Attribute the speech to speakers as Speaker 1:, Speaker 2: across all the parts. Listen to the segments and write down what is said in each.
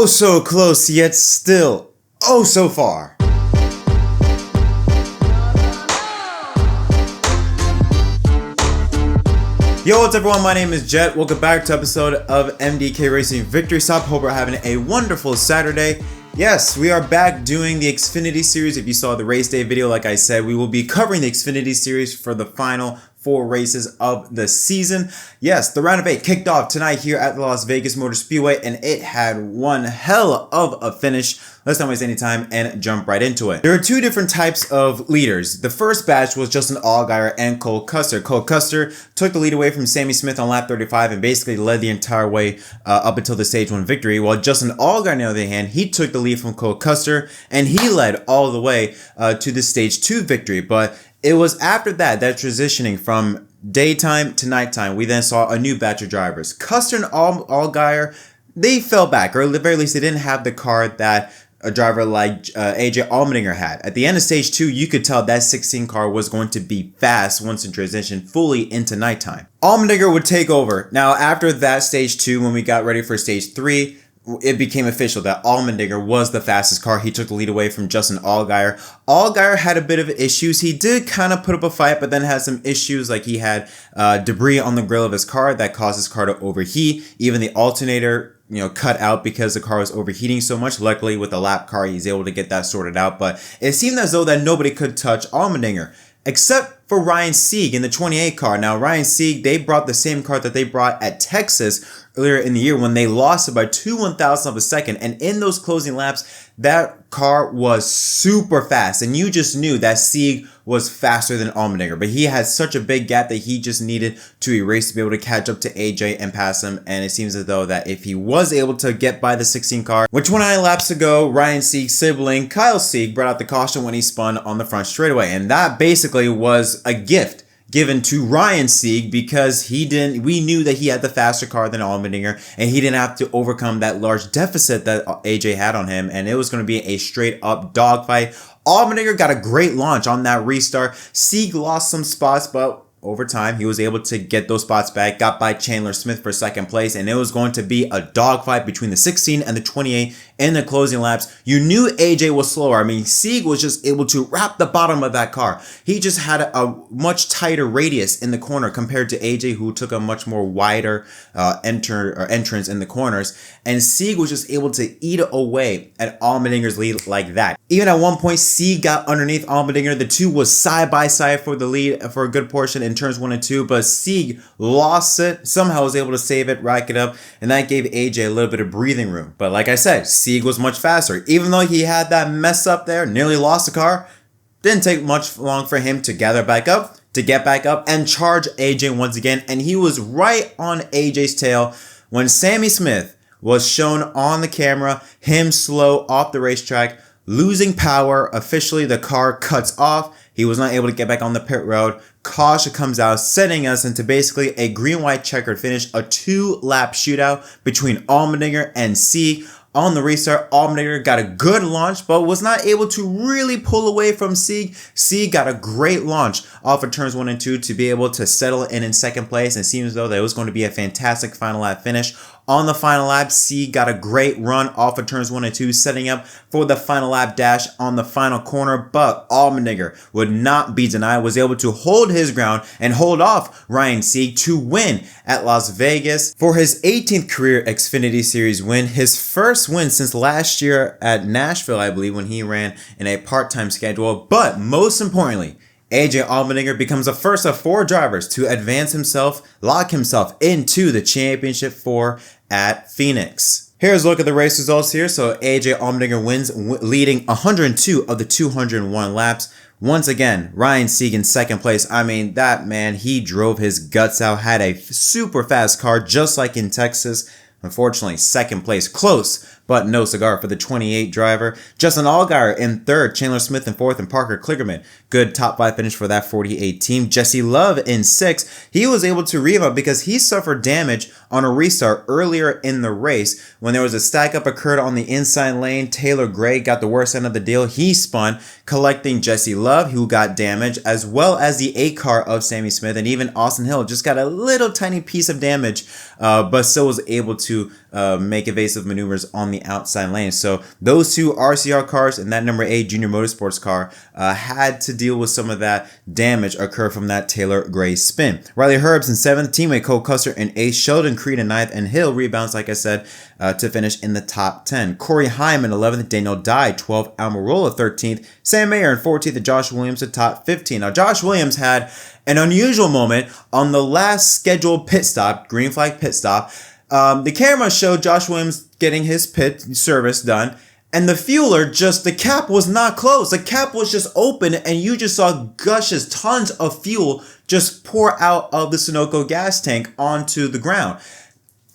Speaker 1: Oh so close, yet still oh so far. Yo, what's up everyone, my name is Jet. Welcome back to episode of MDK Racing Victory Stop. Hope we're having a wonderful Saturday. Yes, we are back doing the Xfinity series. If you saw the race day video, like I said, we will be covering the Xfinity series for the final 4 races of the season. Yes, the round of 8 kicked off tonight here at the Las Vegas Motor Speedway, and it had one hell of a finish. Let's not waste any time and jump right into it. There are 2 different types of leaders. The first batch was Justin Allgaier and Cole Custer. Cole Custer took the lead away from Sammy Smith on lap 35 and basically led the entire way up until the stage 1 victory, while Justin Allgaier, on the other hand, he took the lead from Cole Custer and he led all the way to the stage 2 victory. But it was after that transitioning from daytime to nighttime, we then saw a new batch of drivers. Custer and Allgaier, they fell back, or at the very least, they didn't have the car that a driver like AJ Allmendinger had. At the end of stage 2, you could tell that 16 car was going to be fast once it transitioned fully into nighttime. Allmendinger would take over. Now, after that stage 2, when we got ready for stage 3, it became official that Allmendinger was the fastest car. He took the lead away from Justin Allgaier. Allgaier had a bit of issues. He did kind of put up a fight, but then had some issues, like he had debris on the grill of his car that caused his car to overheat. Even the alternator, cut out because the car was overheating so much. Luckily, with the lap car, he's able to get that sorted out. But it seemed as though that nobody could touch Allmendinger, except for Ryan Sieg in the 28 car. Now, Ryan Sieg, they brought the same car that they brought at Texas earlier in the year when they lost it by 2/1000 of a second. And in those closing laps, that car was super fast. And you just knew that Sieg was faster than Allmendinger. But he had such a big gap that he just needed to erase to be able to catch up to AJ and pass him. And it seems as though that if he was able to get by the 16 car, which 29 laps ago, Ryan Sieg's sibling, Kyle Sieg, brought out the caution when he spun on the front straightaway. And that basically was a gift given to Ryan Sieg because we knew that he had the faster car than Allmendinger, and he didn't have to overcome that large deficit that AJ had on him, and it was going to be a straight up dogfight. Allmendinger got a great launch on that restart. Sieg lost some spots, but over time, he was able to get those spots back, got by Chandler Smith for second place, and it was going to be a dogfight between the 16 and the 28 in the closing laps. You knew AJ was slower. I mean, Sieg was just able to wrap the bottom of that car. He just had a much tighter radius in the corner compared to AJ, who took a much more wider entrance in the corners. And Sieg was just able to eat away at Allmendinger's lead like that. Even at one point, Sieg got underneath Allmendinger. The two was side by side for the lead for a good portion in turns 1 and 2, but Sieg lost it, somehow was able to save it, rack it up, and that gave AJ a little bit of breathing room. But like I said, Sieg was much faster. Even though he had that mess up there, nearly lost the car, didn't take much long for him to gather back up, to get back up, and charge AJ once again, and he was right on AJ's tail when Sammy Smith was shown on the camera, him slow off the racetrack, losing power. Officially, the car cuts off. He was not able to get back on the pit road. Caution comes out, sending us into basically a green-white checkered finish, a 2-lap shootout between Allmendinger and Sieg. On the restart, Allmendinger got a good launch, but was not able to really pull away from Sieg. Sieg got a great launch off of turns 1 and 2 to be able to settle in second place. And it seems as though that it was going to be a fantastic final lap finish. On the final lap, Sieg got a great run off of turns 1 and 2, setting up for the final lap dash on the final corner, but Allmendinger would not be denied, was able to hold his ground and hold off Ryan Sieg to win at Las Vegas for his 18th career Xfinity Series win, his first win since last year at Nashville, I believe, when he ran in a part-time schedule. But most importantly, AJ Allmendinger becomes the first of 4 drivers to lock himself into the championship 4 at Phoenix. Here's a look at the race results here. So AJ Allmendinger wins, leading 102 of the 201 laps. Once again, Ryan Sieg in second place. I mean, that man, he drove his guts out, had a super fast car, just like in Texas. Unfortunately, second place, close, but no cigar for the 28 driver. Justin Allgaier in third, Chandler Smith in fourth, and Parker Kligerman. Good top 5 finish for that 48 team. Jesse Love in sixth. He was able to rev up because he suffered damage on a restart earlier in the race when there was a stack up occurred on the inside lane. Taylor Gray got the worst end of the deal. He spun, collecting Jesse Love, who got damaged, as well as the 8 car of Sammy Smith, and even Austin Hill just got a little tiny piece of damage, but still was able to make evasive maneuvers on the outside lane. So those two RCR cars and that number 8 Junior Motorsports car had to deal with some of that damage occur from that Taylor Gray spin. Riley Herbst in 7th, teammate Cole Custer in 8th, Sheldon Creed in 9th, and Hill rebounds, like I said, to finish in the top 10. Corey Heim in 11th, Daniel Dye 12th, Almirola 13th, Sam Mayer in 14th, and Josh Williams at top 15. Now Josh Williams had an unusual moment on the last scheduled pit stop, green flag pit stop. The camera showed Josh Williams getting his pit service done, and the fueler the cap was not closed. The cap was just open, and you just saw gushes, tons of fuel just pour out of the Sunoco gas tank onto the ground.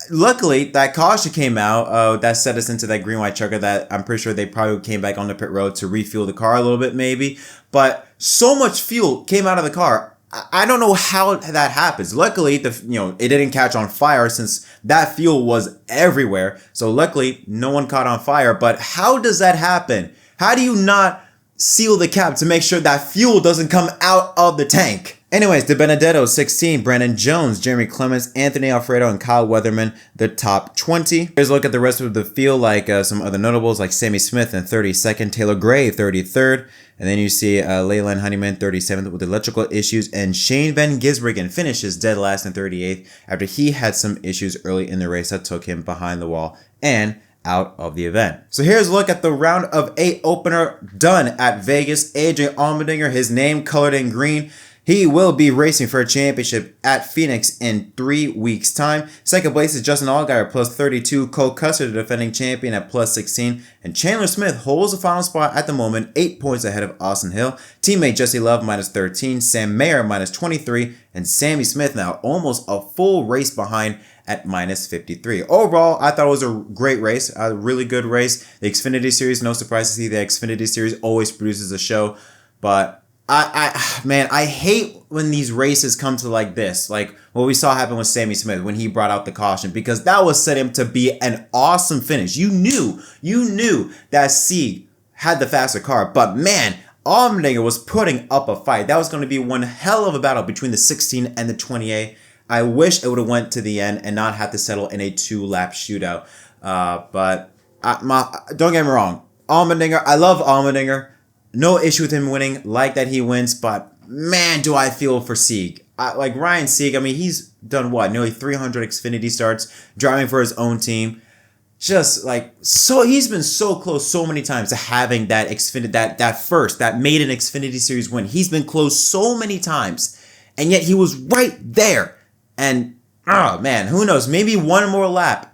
Speaker 1: Luckily, that caution came out. That set us into that green-white checker that I'm pretty sure they probably came back on the pit road to refuel the car a little bit maybe. But so much fuel came out of the car. I don't know how that happens. Luckily, it didn't catch on fire since that fuel was everywhere. So luckily, no one caught on fire. But how does that happen? How do you not seal the cap to make sure that fuel doesn't come out of the tank? Anyways, De Benedetto 16, Brandon Jones, Jeremy Clements, Anthony Alfredo, and Kyle Weatherman, the top 20. Here's a look at the rest of the field, like some other notables like Sammy Smith in 32nd, Taylor Gray 33rd, and then you see Leyland Honeyman 37th with electrical issues, and Shane Van Gisbergen finishes dead last in 38th after he had some issues early in the race that took him behind the wall and out of the event. So here's a look at the round of 8 opener done at Vegas. AJ Allmendinger, his name colored in green. He will be racing for a championship at Phoenix in 3 weeks' time. Second place is Justin Allgaier plus 32. Cole Custer, the defending champion, at plus 16. And Chandler Smith holds the final spot at the moment, 8 points ahead of Austin Hill. Teammate Jesse Love minus 13. Sam Mayer minus 23. And Sammy Smith now almost a full race behind at minus 53. Overall, I thought it was a great race, a really good race. The Xfinity Series, no surprise to see the Xfinity Series always produces a show. But I hate when these races come to like this, like what we saw happen with Sammy Smith when he brought out the caution, because that was set him to be an awesome finish. You knew that Sieg had the faster car, but man, Allmendinger was putting up a fight. That was going to be one hell of a battle between the 16 and the 28. I wish it would have went to the end and not have to settle in a 2-lap shootout. But don't get me wrong, Allmendinger, I love Allmendinger. No issue with him winning, like that he wins, but man, do I feel for Sieg. Like Ryan Sieg, I mean, he's done what? Nearly 300 Xfinity starts, driving for his own team. Just like, so he's been so close so many times to having that Xfinity, that maiden Xfinity Series win. He's been close so many times, and yet he was right there. And, oh man, who knows? Maybe one more lap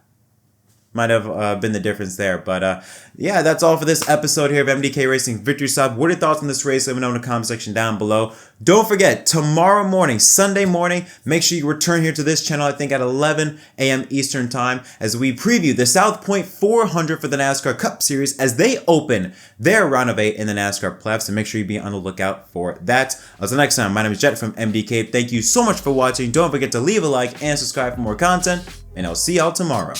Speaker 1: might have been the difference there. But yeah, that's all for this episode here of MDK Racing Victory Stop. What are your thoughts on this race? Let me know in the comment section down below. Don't forget, tomorrow morning, Sunday morning, make sure you return here to this channel, I think at 11 a.m. Eastern Time, as we preview the South Point 400 for the NASCAR Cup Series as they open their round of 8 in the NASCAR playoffs. And make sure you be on the lookout for that. Until next time, my name is Jet from MDK. Thank you so much for watching. Don't forget to leave a like and subscribe for more content, and I'll see y'all tomorrow.